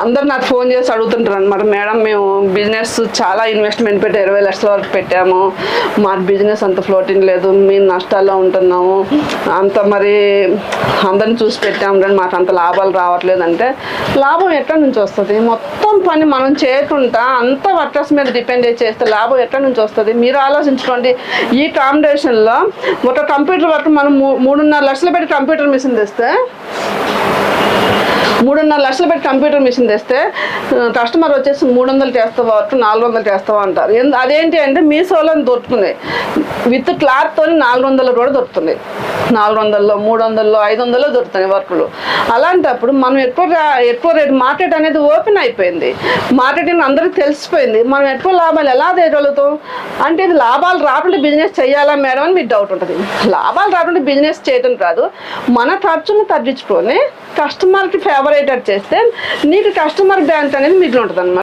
అందరు నాకు ఫోన్ చేసి అడుగుతుంటారు అనమాట, మేడం మేము బిజినెస్ చాలా ఇన్వెస్ట్మెంట్ పెట్టి 20 లక్షల వరకు పెట్టాము, మా బిజినెస్ అంత ఫ్లోటింగ్ లేదు, మేము నష్టాల్లో ఉంటున్నాము, అంత మరి అందరిని చూసి పెట్టాము కానీ మాకు అంత లాభాలు రావట్లేదు అంటే, లాభం ఎక్కడి నుంచి వస్తుంది? మొత్తం పని మనం చేయకుండా అంత వర్కర్స్ మీద డిపెండ్ చేస్తే లాభం ఎక్కడి నుంచి వస్తుంది? మీరు ఆలోచించుకోండి. ఈ కాంపిటీషన్లో ఒక కంప్యూటర్ వర్క్ మనం 3.5 లక్షలు పెట్టి కంప్యూటర్ మిషన్ తెస్తే 3.5 లక్షలు పెట్టి కంప్యూటర్ మిషన్ తెస్తే కస్టమర్ వచ్చేసి 300 చేస్తావా వర్క్ 400 చేస్తావా అంటారు. అదేంటి అంటే మీషోలో దొరుకుతుంది, విత్ క్లాత్తో 400 కూడా దొరుకుతుంది, 400లో 300లో 500లో దొరుకుతాయి వర్కులు. అలాంటప్పుడు మనం ఎక్కువ రేట్ మార్కెట్ అనేది ఓపెన్ అయిపోయింది, మార్కెటింగ్ అందరికీ తెలిసిపోయింది, మనం ఎక్కువ లాభాలు ఎలా తీయగలుగుతాం అంటే ఇది లాభాలు రాకుండా బిజినెస్ చేయాలా మేడం అని మీకు డౌట్ ఉంటుంది. లాభాలు రాకుండా బిజినెస్ చేయడం కాదు, మన ఖర్చును తగ్గించుకొని కస్టమర్కి ఫేవరేటెడ్ చేస్తే నీకు కస్టమర్ బ్యాంక్ అనేది మిగిలి ఉంటుంది అన్నమాట.